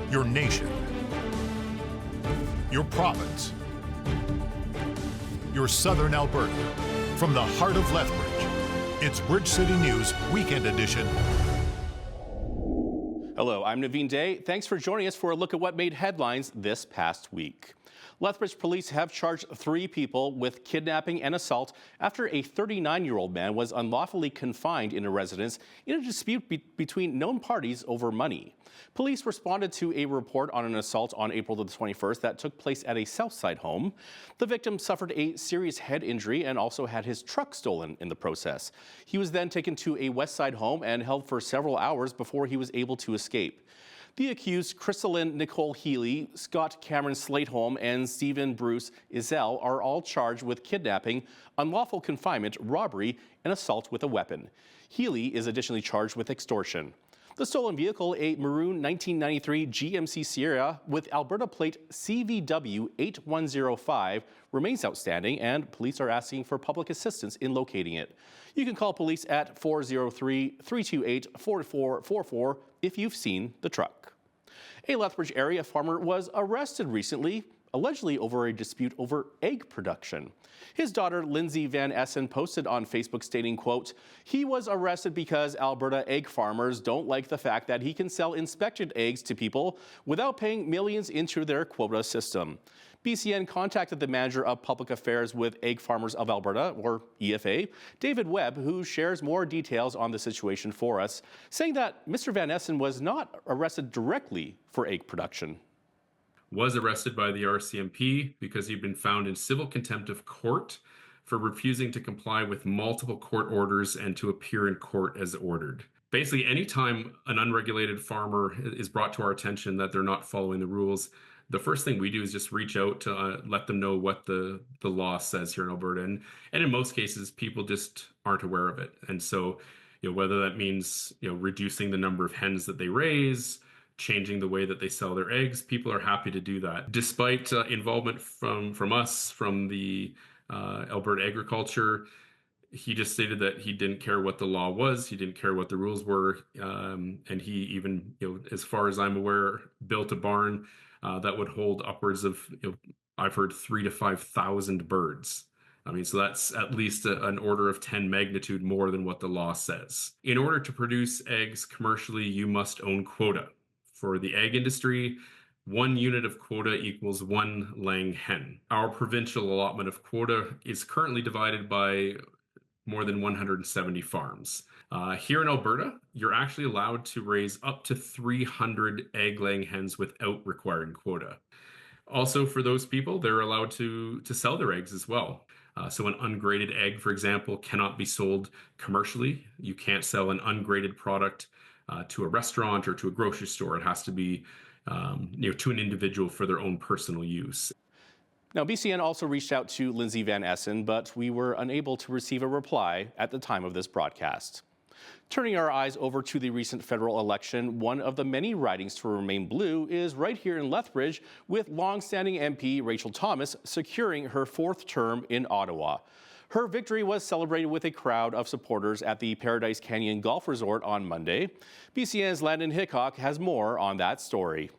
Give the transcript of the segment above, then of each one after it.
your nation, your province, your southern Alberta. From the heart of Lethbridge, it's Bridge City News Weekend Edition. Hello, I'm Naveen Day. Thanks for joining us for a look at what made headlines this past week. Lethbridge police have charged 3 people with kidnapping and assault after a 39-year-old man was unlawfully confined in a residence in a dispute between known parties over money. Police responded to a report on an assault on April the 21st that took place at a Southside home. The victim suffered a serious head injury and also had his truck stolen in the process. He was then taken to a Westside home and held for several hours before he was able to escape. The accused, Crystalline Nicole Healy, Scott Cameron Slateholm, and Stephen Bruce Izell are all charged with kidnapping, unlawful confinement, robbery, and assault with a weapon. Healy is additionally charged with extortion. The stolen vehicle, a maroon 1993 GMC Sierra with Alberta plate CVW 8105, remains outstanding, and police are asking for public assistance in locating it. You can call police at 403-328-4444 if you've seen the truck. A Lethbridge area farmer was arrested recently, allegedly over a dispute over egg production. His daughter, Lindsay Van Essen, posted on Facebook stating, quote, "He was arrested because Alberta egg farmers don't like the fact that he can sell inspected eggs to people without paying millions into their quota system." BCN contacted the Manager of Public Affairs with Egg Farmers of Alberta, or EFA, David Webb, who shares more details on the situation for us, saying that Mr. Van Essen was not arrested directly for egg production. Was arrested by the RCMP because he'd been found in civil contempt of court for refusing to comply with multiple court orders and to appear in court as ordered. Basically, anytime an unregulated farmer is brought to our attention that they're not following the rules, the first thing we do is just reach out to let them know what the law says here in Alberta. And in most cases, people just aren't aware of it. And so, whether that means, reducing the number of hens that they raise, changing the way that they sell their eggs, people are happy to do that. Despite involvement from us, from the Alberta agriculture, he just stated that he didn't care what the law was, he didn't care what the rules were, and he even, as far as I'm aware, built a barn that would hold upwards of, I've heard 3,000 to 5,000 birds. So that's at least an order of 10 magnitude more than what the law says. In order to produce eggs commercially, you must own quota. For the egg industry, 1 unit of quota equals 1 laying hen. Our provincial allotment of quota is currently divided by more than 170 farms. Here in Alberta, you're actually allowed to raise up to 300 egg-laying hens without requiring quota. Also, for those people, they're allowed to sell their eggs as well. So an ungraded egg, for example, cannot be sold commercially. You can't sell an ungraded product to a restaurant or to a grocery store. It has to be to an individual for their own personal use. Now, BCN also reached out to Lindsay Van Essen, but we were unable to receive a reply at the time of this broadcast. Turning our eyes over to the recent federal election, one of the many ridings to remain blue is right here in Lethbridge, with long-standing MP Rachel Thomas securing her 4th term in Ottawa. Her victory was celebrated with a crowd of supporters at the Paradise Canyon Golf Resort on Monday. BCN's Landon Hickok has more on that story.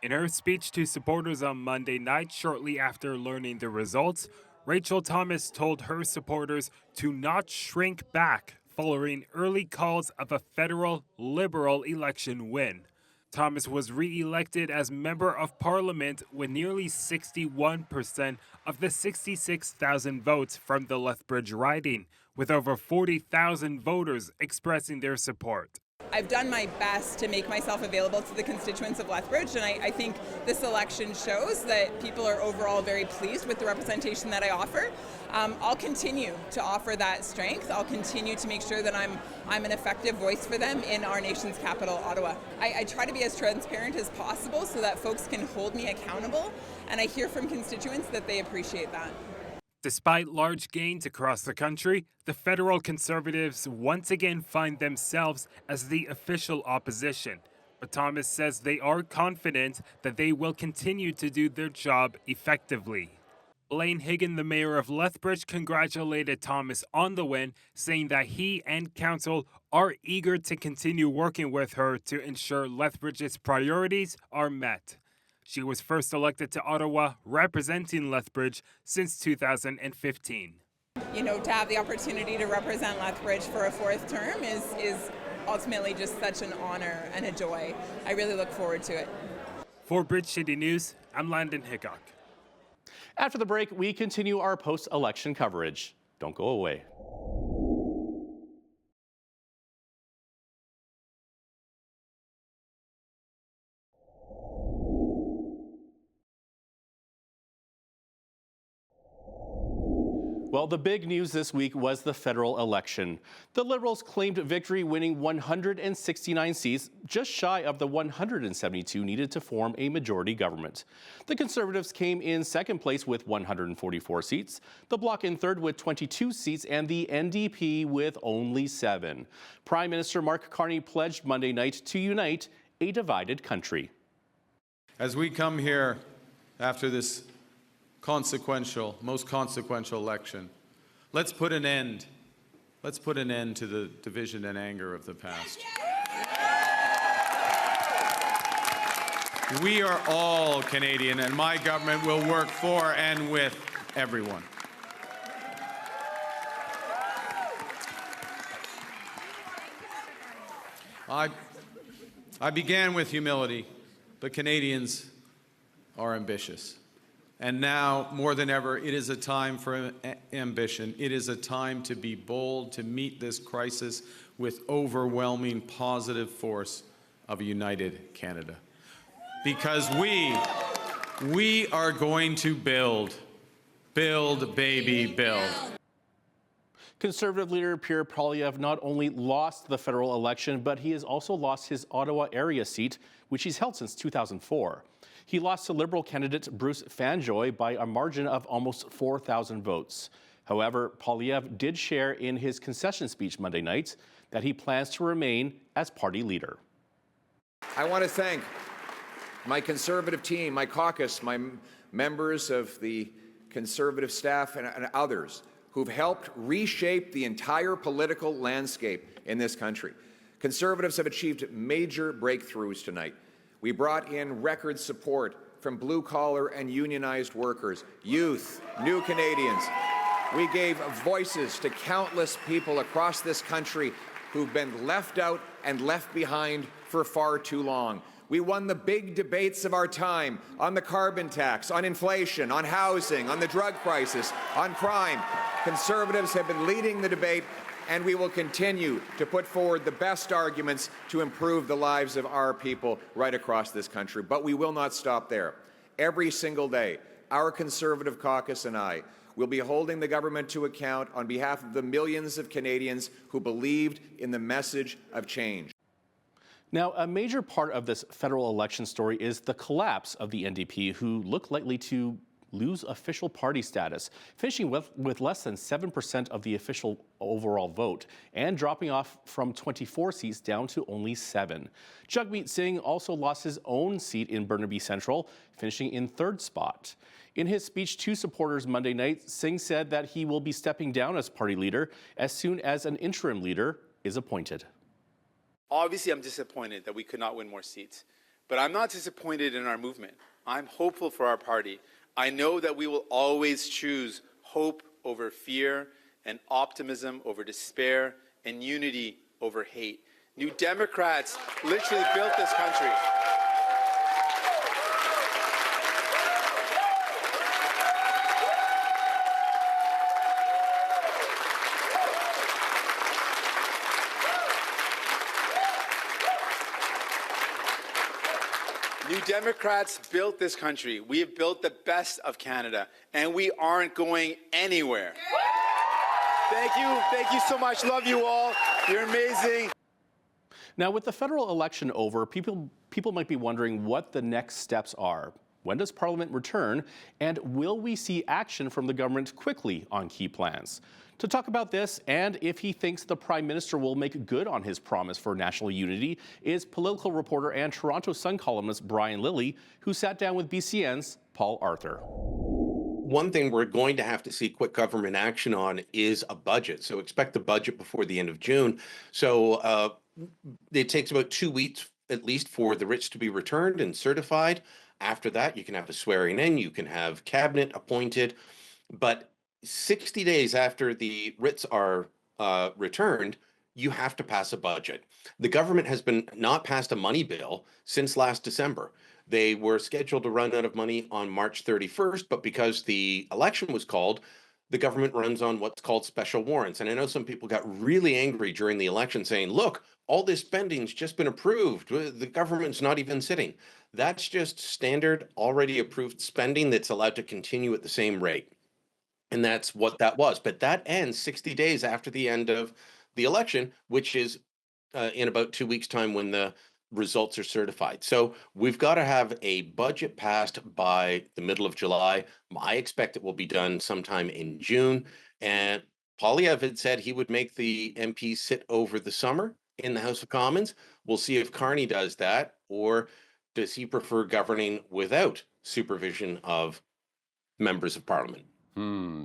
In her speech to supporters on Monday night, shortly after learning the results, Rachel Thomas told her supporters to not shrink back following early calls of a federal Liberal election win. Thomas was re-elected as Member of Parliament with nearly 61% of the 66,000 votes from the Lethbridge riding, with over 40,000 voters expressing their support. I've done my best to make myself available to the constituents of Lethbridge, and I think this election shows that people are overall very pleased with the representation that I offer. I'll continue to offer that strength. I'll continue to make sure that I'm an effective voice for them in our nation's capital, Ottawa. I try to be as transparent as possible so that folks can hold me accountable, and I hear from constituents that they appreciate that. Despite large gains across the country, the federal Conservatives once again find themselves as the official opposition. But Thomas says they are confident that they will continue to do their job effectively. Blaine Higgin, the mayor of Lethbridge, congratulated Thomas on the win, saying that he and council are eager to continue working with her to ensure Lethbridge's priorities are met. She was first elected to Ottawa, representing Lethbridge since 2015. You know, to have the opportunity to represent Lethbridge for a fourth term is ultimately just such an honor and a joy. I really look forward to it. For Bridge City News, I'm Landon Hickok. After the break, we continue our post-election coverage. Don't go away. Well, the big news this week was the federal election. The Liberals claimed victory, winning 169 seats, just shy of the 172 needed to form a majority government. The Conservatives came in second place with 144 seats, the Bloc in third with 22 seats, and the NDP with only 7. Prime Minister Mark Carney pledged Monday night to unite a divided country. As we come here after this most consequential election, let's put an end to the division and anger of the past. We are all Canadian, and my government will work for and with everyone. I began with humility, but Canadians are ambitious. And now, more than ever, it is a time for ambition. It is a time to be bold, to meet this crisis with overwhelming positive force of a united Canada. Because we are going to build, baby, build. Conservative leader Pierre Poilievre not only lost the federal election, but he has also lost his Ottawa area seat, which he's held since 2004. He lost to Liberal candidate Bruce Fanjoy by a margin of almost 4,000 votes. However, Poilievre did share in his concession speech Monday night that he plans to remain as party leader. I want to thank my Conservative team, my caucus, my members of the Conservative staff and others who've helped reshape the entire political landscape in this country. Conservatives have achieved major breakthroughs tonight. We brought in record support from blue-collar and unionized workers, youth, new Canadians. We gave voices to countless people across this country who've been left out and left behind for far too long. We won the big debates of our time on the carbon tax, on inflation, on housing, on the drug crisis, on crime. Conservatives have been leading the debate, and we will continue to put forward the best arguments to improve the lives of our people right across this country. But we will not stop there. Every single day, our Conservative caucus and I will be holding the government to account on behalf of the millions of Canadians who believed in the message of change. Now, a major part of this federal election story is the collapse of the NDP, who look likely to lose official party status, finishing with less than 7% of the official overall vote and dropping off from 24 seats down to only 7. Jagmeet Singh also lost his own seat in Burnaby Central, finishing in third spot. In his speech to supporters Monday night, Singh said that he will be stepping down as party leader as soon as an interim leader is appointed. Obviously, I'm disappointed that we could not win more seats, but I'm not disappointed in our movement. I'm hopeful for our party. I know that we will always choose hope over fear and optimism over despair and unity over hate. New Democrats literally built this country. New Democrats built this country. We have built the best of Canada, and we aren't going anywhere. Thank you so much. Love you all. You're amazing. Now, with the federal election over, people might be wondering what the next steps are. When does Parliament return, and will we see action from the government quickly on key plans? To talk about this and if he thinks the Prime Minister will make good on his promise for national unity is political reporter and Toronto Sun columnist Brian Lilley, who sat down with BCN's Paul Arthur. one thing we're going to have to see quick government action on is a budget. So expect the budget before the end of June. So it takes about 2 weeks at least for the writs to be returned and certified. After that, you can have a swearing in, you can have cabinet appointed, but 60 days after the writs are returned, you have to pass a budget. The government has been not passed a money bill since last December. They were scheduled to run out of money on March 31st, but because the election was called, the government runs on what's called special warrants. And I know some people got really angry during the election saying, look, all this spending's just been approved. The government's not even sitting. That's just standard, already approved spending that's allowed to continue at the same rate. And that's what that was. But that ends 60 days after the end of the election, which is in about 2 weeks' time when the results are certified. So we've got to have a budget passed by the middle of July. I expect it will be done sometime in June. And Poilievre had said he would make the MPs sit over the summer in the House of Commons. We'll see if Carney does that, or does he prefer governing without supervision of members of Parliament?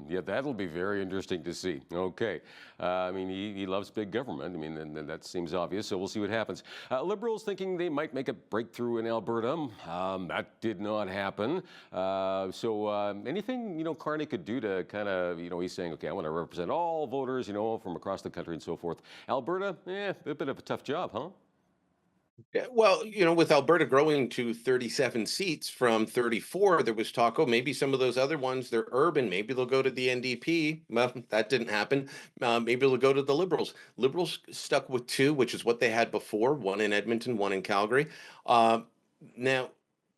Yeah, that'll be very interesting to see. Okay. I mean, he loves big government. I mean, and that seems obvious, so we'll see what happens. Liberals thinking they might make a breakthrough in Alberta. That did not happen. So anything, Carney could do to kind of, he's saying, okay, I want to represent all voters, from across the country and so forth. Alberta, a bit of a tough job, huh? Yeah, well, with Alberta growing to 37 seats from 34, there was talk, oh, maybe some of those other ones, they're urban. Maybe they'll go to the NDP. Well, that didn't happen. Maybe they'll go to the Liberals. Liberals stuck with 2, which is what they had before, 1 in Edmonton, 1 in Calgary. Now,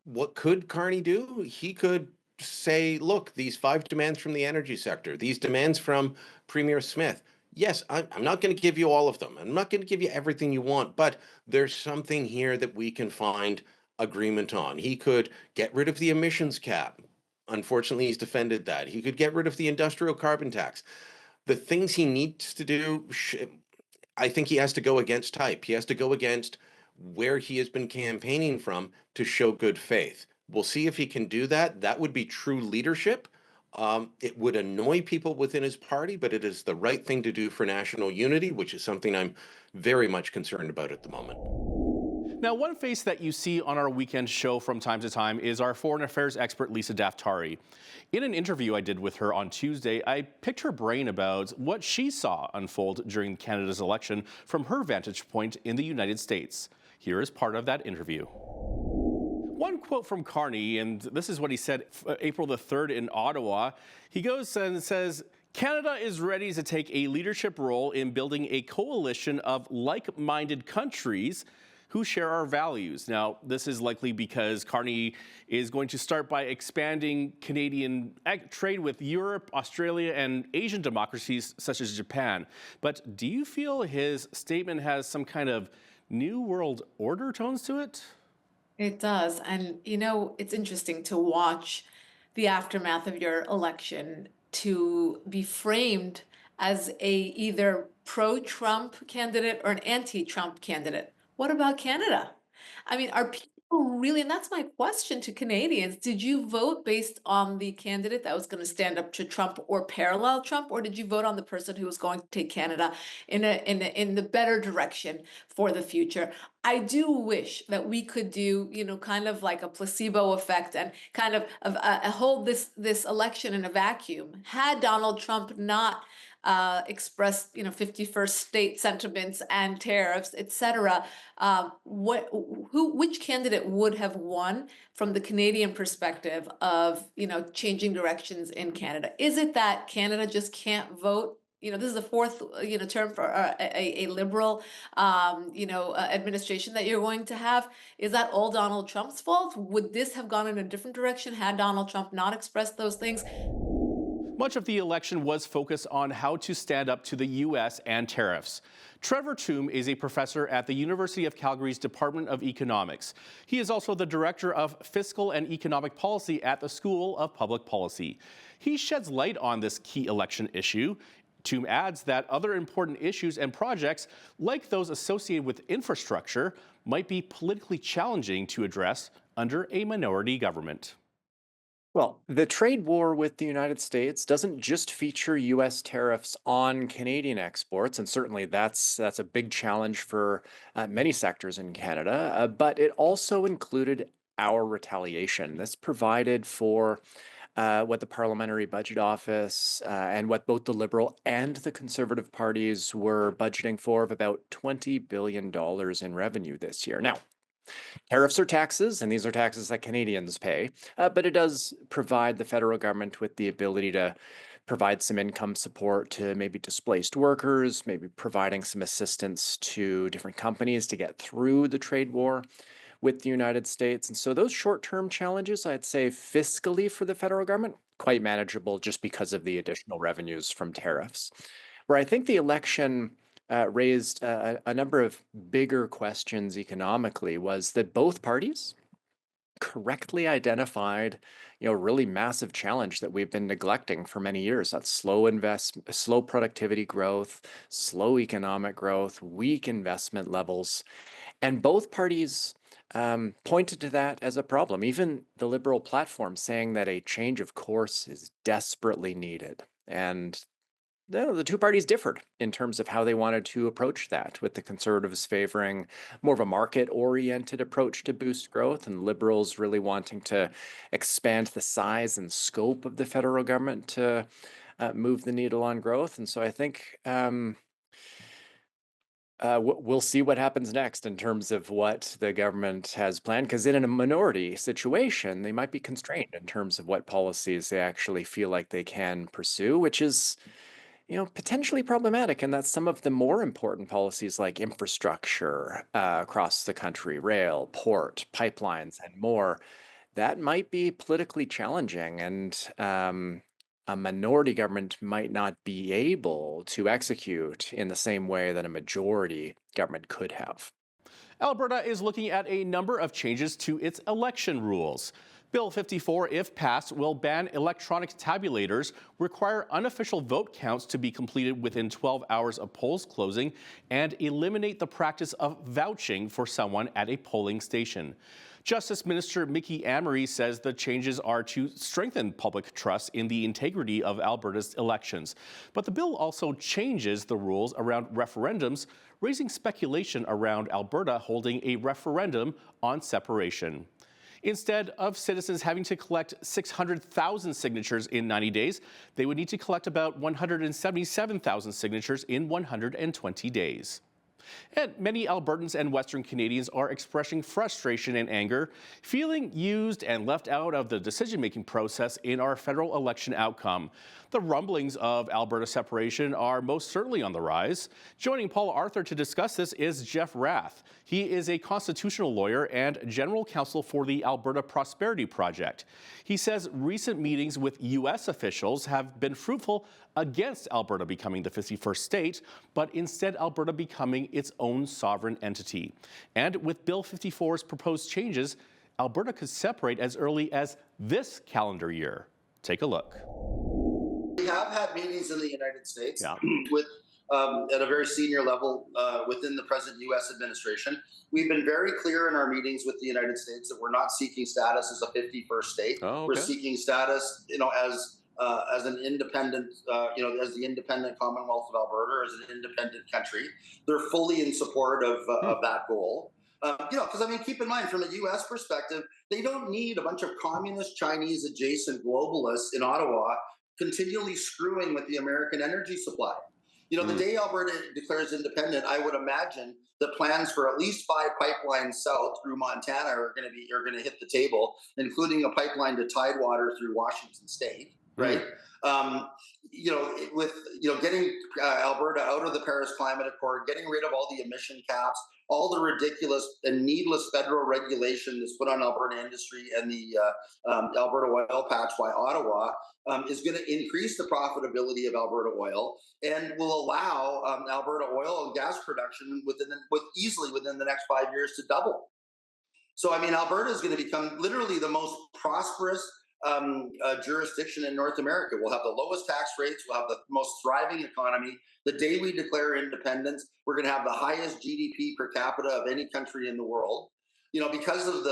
what could Carney do? He could say, look, these 5 demands from the energy sector, these demands from Premier Smith, yes, I'm not going to give you all of them. I'm not going to give you everything you want, but there's something here that we can find agreement on. He could get rid of the emissions cap. Unfortunately, he's defended that. He could get rid of the industrial carbon tax. The things he needs to do, I think he has to go against type. He has to go against where he has been campaigning from to show good faith. We'll see if he can do that. That would be true leadership. It would annoy people within his party, but it is the right thing to do for national unity, which is something I'm very much concerned about at the moment. Now, one face that you see on our weekend show from time to time is our foreign affairs expert, Lisa Daftari. In an interview I did with her on Tuesday, I picked her brain about what she saw unfold during Canada's election from her vantage point in the United States. Here is part of that interview. One quote from Carney, and this is what he said April the 3rd in Ottawa. He goes and says, Canada is ready to take a leadership role in building a coalition of like-minded countries who share our values. Now, this is likely because Carney is going to start by expanding Canadian trade with Europe, Australia, and Asian democracies such as Japan. But do you feel his statement has some kind of New World Order tones to it? It does. And, it's interesting to watch the aftermath of your election to be framed as a either pro-Trump candidate or an anti-Trump candidate. What about Canada? I mean, are people really, and that's my question to Canadians, did you vote based on the candidate that was going to stand up to Trump or parallel Trump, or did you vote on the person who was going to take Canada in the better direction for the future? I do wish that we could do, kind of like a placebo effect and kind of hold this election in a vacuum. Had Donald Trump not expressed, 51st state sentiments and tariffs, etc. Which candidate would have won from the Canadian perspective of, changing directions in Canada? Is it that Canada just can't vote? This is the 4th, term for a liberal, administration that you're going to have. Is that all Donald Trump's fault? Would this have gone in a different direction had Donald Trump not expressed those things? Much of the election was focused on how to stand up to the U.S. and tariffs. Trevor Tombe is a professor at the University of Calgary's Department of Economics. He is also the Director of Fiscal and Economic Policy at the School of Public Policy. He sheds light on this key election issue. Tombe adds that other important issues and projects, like those associated with infrastructure, might be politically challenging to address under a minority government. Well, the trade war with the United States doesn't just feature US tariffs on Canadian exports, and certainly that's a big challenge for many sectors in Canada, but it also included our retaliation. This provided for what the Parliamentary Budget Office and what both the Liberal and the Conservative parties were budgeting for of about $20 billion in revenue this year. Now, tariffs are taxes, and these are taxes that Canadians pay, but it does provide the federal government with the ability to provide some income support to maybe displaced workers, maybe providing some assistance to different companies to get through the trade war with the United States. And so those short-term challenges, I'd say fiscally for the federal government, quite manageable just because of the additional revenues from tariffs. Where I think the election raised a number of bigger questions economically was that both parties correctly identified, a really massive challenge that we've been neglecting for many years. That's slow productivity growth, slow economic growth, weak investment levels. And both parties pointed to that as a problem. Even the Liberal platform saying that a change of course is desperately needed. And the two parties differed in terms of how they wanted to approach that, with the Conservatives favoring more of a market-oriented approach to boost growth, and Liberals really wanting to expand the size and scope of the federal government to move the needle on growth. And so I think we'll see what happens next in terms of what the government has planned, because in a minority situation, they might be constrained in terms of what policies they actually feel like they can pursue, which is potentially problematic. And that's some of the more important policies like infrastructure across the country, rail, port, pipelines, and more, that might be politically challenging. And a minority government might not be able to execute in the same way that a majority government could have. Alberta is looking at a number of changes to its election rules. Bill 54, if passed, will ban electronic tabulators, require unofficial vote counts to be completed within 12 hours of polls closing, and eliminate the practice of vouching for someone at a polling station. Justice Minister Mickey Amery says the changes are to strengthen public trust in the integrity of Alberta's elections. But the bill also changes the rules around referendums, raising speculation around Alberta holding a referendum on separation. Instead of citizens having to collect 600,000 signatures in 90 days, they would need to collect about 177,000 signatures in 120 days. And many Albertans and Western Canadians are expressing frustration and anger, feeling used and left out of the decision-making process in our federal election outcome. The rumblings of Alberta separation are most certainly on the rise. Joining Paul Arthur to discuss this is Jeff Rath. He is a constitutional lawyer and general counsel for the Alberta Prosperity Project. He says recent meetings with U.S. officials have been fruitful against Alberta becoming the 51st state, but instead Alberta becoming its own sovereign entity. And with Bill 54's proposed changes, Alberta could separate as early as this calendar year. Take a look. We have had meetings in the United States with at a very senior level within the present U.S. administration. We've been very clear in our meetings with the United States that we're not seeking status as a 51st state. Oh, okay. We're seeking status, as an independent, as the independent Commonwealth of Alberta, as an independent country. They're fully in support of that goal. Because keep in mind, from a U.S. perspective, they don't need a bunch of communist, Chinese adjacent globalists in Ottawa continually screwing with the American energy supply. The day Alberta declares independent, I would imagine that plans for at least 5 pipelines south through Montana are going to hit the table, including a pipeline to Tidewater through Washington State. Right. Getting Alberta out of the Paris Climate Accord, getting rid of all the emission caps, all the ridiculous and needless federal regulation that's put on Alberta industry and the Alberta oil patch by Ottawa is going to increase the profitability of Alberta oil and will allow Alberta oil and gas production easily within the next 5 years to double. So, Alberta is going to become literally the most prosperous jurisdiction in North America. We'll have the lowest tax rates. We'll have the most thriving economy. The day we declare independence, we're going to have the highest GDP per capita of any country in the world. Because of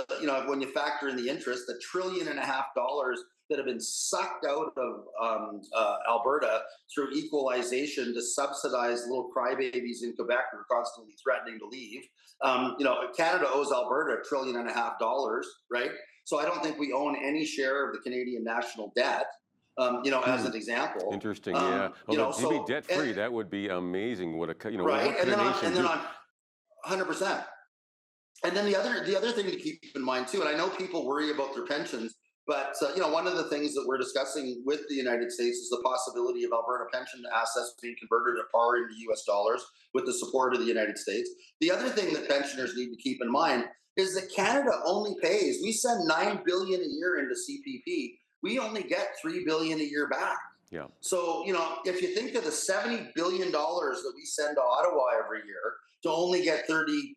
when you factor in the interest, $1.5 trillion that have been sucked out of Alberta through equalization to subsidize little crybabies in Quebec who are constantly threatening to leave. Canada owes Alberta $1.5 trillion, right? So I don't think we own any share of the Canadian national debt. As an example. Interesting, yeah. Although to be debt-free, that would be amazing. What a right, what could a nation do? 100%. And then the other thing to keep in mind too, and I know people worry about their pensions, but one of the things that we're discussing with the United States is the possibility of Alberta pension assets being converted at par into US dollars with the support of the United States. The other thing that pensioners need to keep in mind is that Canada only pays, we send $9 billion a year into CPP. We only get $3 billion a year back. Yeah. So, if you think of the $70 billion that we send to Ottawa every year to only get $33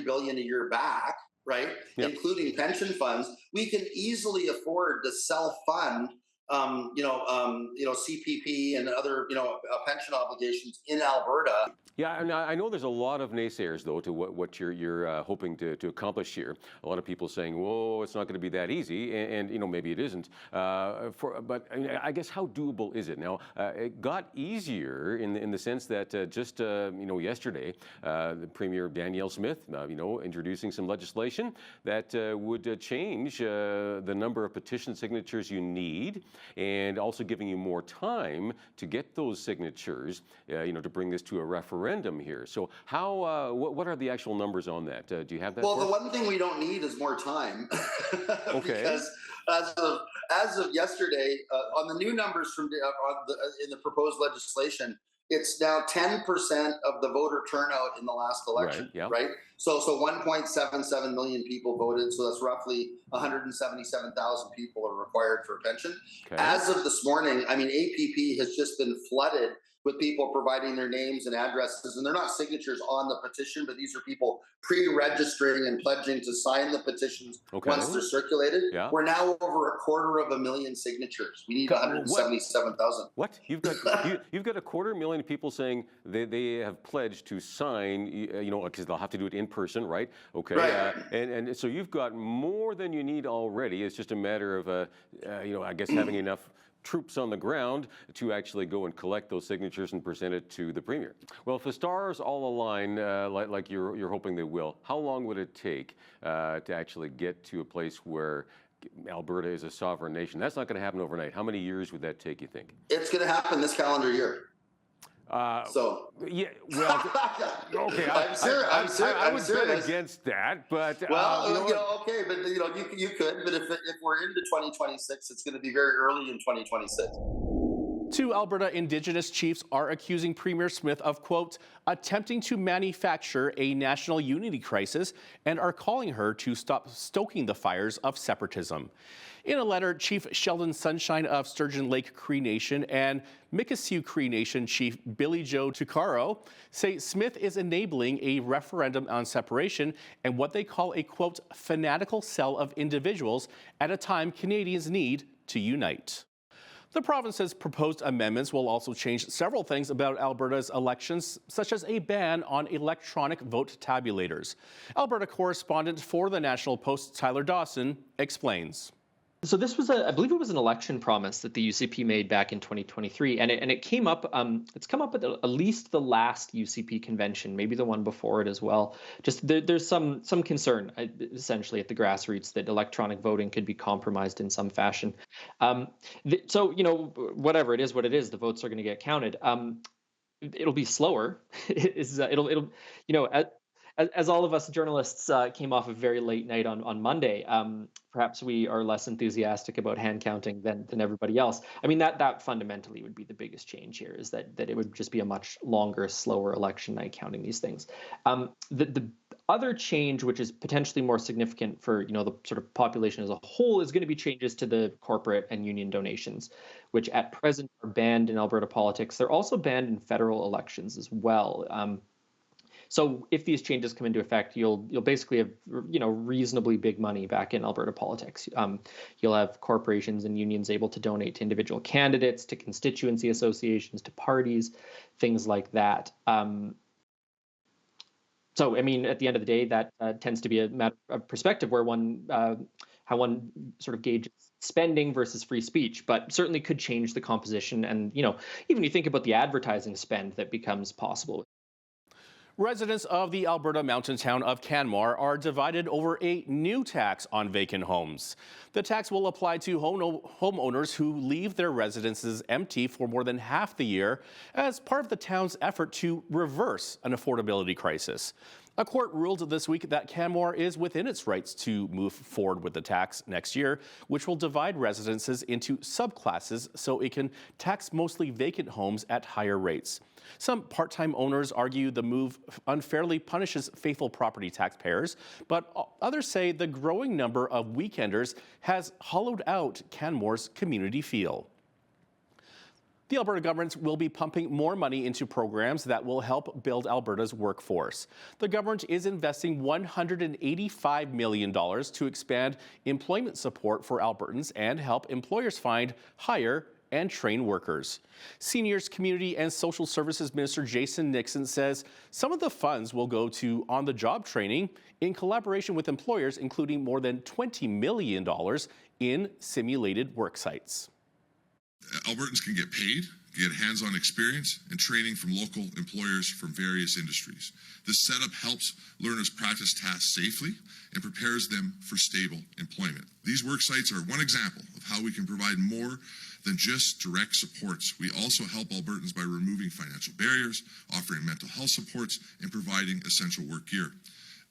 billion a year back, right? Yep. Including pension funds, we can easily afford to self-fund, CPP and other, pension obligations in Alberta. Yeah, and I know there's a lot of naysayers, though, to what you're hoping to accomplish here. A lot of people saying, "Whoa, it's not going to be that easy," and maybe it isn't. But I guess how doable is it? Now, it got easier in the sense that just yesterday, the Premier Danielle Smith, introducing some legislation that would change the number of petition signatures you need, and also giving you more time to get those signatures, to bring this to a referendum here. So how, what are the actual numbers on that? Do you have that? Well, the one thing we don't need is more time. Okay. Because as of yesterday, on the new numbers from in the proposed legislation, it's now 10% of the voter turnout in the last election, right? Yeah. Right? So 1.77 million people voted. So that's roughly 177,000 people are required for a pension. Okay. As of this morning, APP has just been flooded with people providing their names and addresses, and they're not signatures on the petition, but these are people pre-registering and pledging to sign the petitions once they're circulated. Yeah. We're now over 250,000 signatures. We need 177,000. What? You've got you've got 250,000 people saying they have pledged to sign, because they'll have to do it in person, right? Okay. Right. And so you've got more than you need already. It's just a matter of I guess having enough troops on the ground to actually go and collect those signatures and present it to the Premier. Well, if the stars all align like you're hoping they will, how long would it take to actually get to a place where Alberta is a sovereign nation? That's not going to happen overnight. How many years would that take, you think? It's going to happen this calendar year. Yeah, well, okay. I would bet against that, but okay, but you could. But if we're into 2026, it's going to be very early in 2026. Two Alberta Indigenous chiefs are accusing Premier Smith of, quote, attempting to manufacture a national unity crisis and are calling her to stop stoking the fires of separatism. In a letter, Chief Sheldon Sunshine of Sturgeon Lake Cree Nation and Mikisew Cree Nation Chief Billy Joe Tucaro say Smith is enabling a referendum on separation and what they call a, quote, fanatical cell of individuals at a time Canadians need to unite. The province's proposed amendments will also change several things about Alberta's elections, such as a ban on electronic vote tabulators. Alberta correspondent for the National Post, Tyler Dawson, explains. So this was, I believe it was an election promise that the UCP made back in 2023, and it came up. It's come up at least the last UCP convention, maybe the one before it as well. Just there's some concern, essentially, at the grassroots that electronic voting could be compromised in some fashion. So whatever it is, what it is, the votes are going to get counted. It'll be slower. As all of us journalists came off a very late night on Monday, perhaps we are less enthusiastic about hand counting than everybody else. I mean, that fundamentally would be the biggest change here, is that it would just be a much longer, slower election night counting these things. The other change, which is potentially more significant for the sort of population as a whole, is going to be changes to the corporate and union donations, which at present are banned in Alberta politics. They're also banned in federal elections as well. So if these changes come into effect, you'll basically have reasonably big money back in Alberta politics. You'll have corporations and unions able to donate to individual candidates, to constituency associations, to parties, things like that. So I mean, at the end of the day, that tends to be a matter of perspective, where one one sort of gauges spending versus free speech, but certainly could change the composition. And, even you think about the advertising spend that becomes possible. Residents of the Alberta mountain town of Canmore are divided over a new tax on vacant homes. The tax will apply to homeowners who leave their residences empty for more than half the year as part of the town's effort to reverse an affordability crisis. A court ruled this week that Canmore is within its rights to move forward with the tax next year, which will divide residences into subclasses so it can tax mostly vacant homes at higher rates. Some part-time owners argue the move unfairly punishes faithful property taxpayers, but others say the growing number of weekenders has hollowed out Canmore's community feel. The Alberta government will be pumping more money into programs that will help build Alberta's workforce. The government is investing $185 million to expand employment support for Albertans and help employers find, hire, and train workers. Seniors, Community and Social Services Minister Jason Nixon says some of the funds will go to on-the-job training in collaboration with employers, including more than $20 million in simulated work sites. Albertans can get paid, get hands-on experience and training from local employers from various industries. This setup helps learners practice tasks safely and prepares them for stable employment. These work sites are one example of how we can provide more than just direct supports. We also help Albertans by removing financial barriers, offering mental health supports, and providing essential work gear.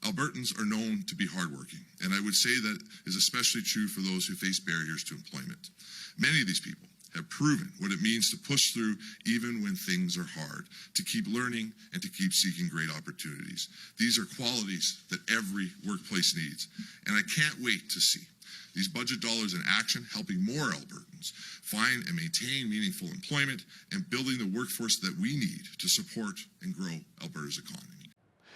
Albertans are known to be hardworking, and I would say that is especially true for those who face barriers to employment. Many of these people have proven what it means to push through even when things are hard, to keep learning and to keep seeking great opportunities. These are qualities that every workplace needs, and I can't wait to see these budget dollars in action, helping more Albertans find and maintain meaningful employment and building the workforce that we need to support and grow Alberta's economy.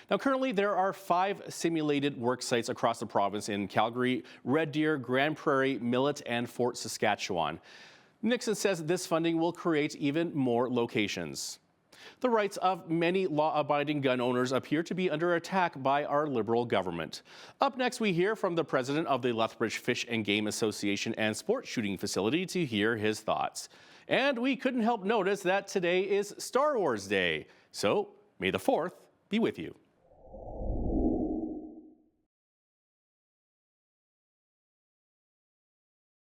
Now, currently, there are 5 simulated work sites across the province in Calgary, Red Deer, Grand Prairie, Millet, and Fort Saskatchewan. Nixon says this funding will create even more locations. The rights of many law-abiding gun owners appear to be under attack by our Liberal government. Up next, we hear from the president of the Lethbridge Fish and Game Association and Sport Shooting Facility to hear his thoughts. And we couldn't help notice that today is Star Wars Day. So, may the 4th be with you.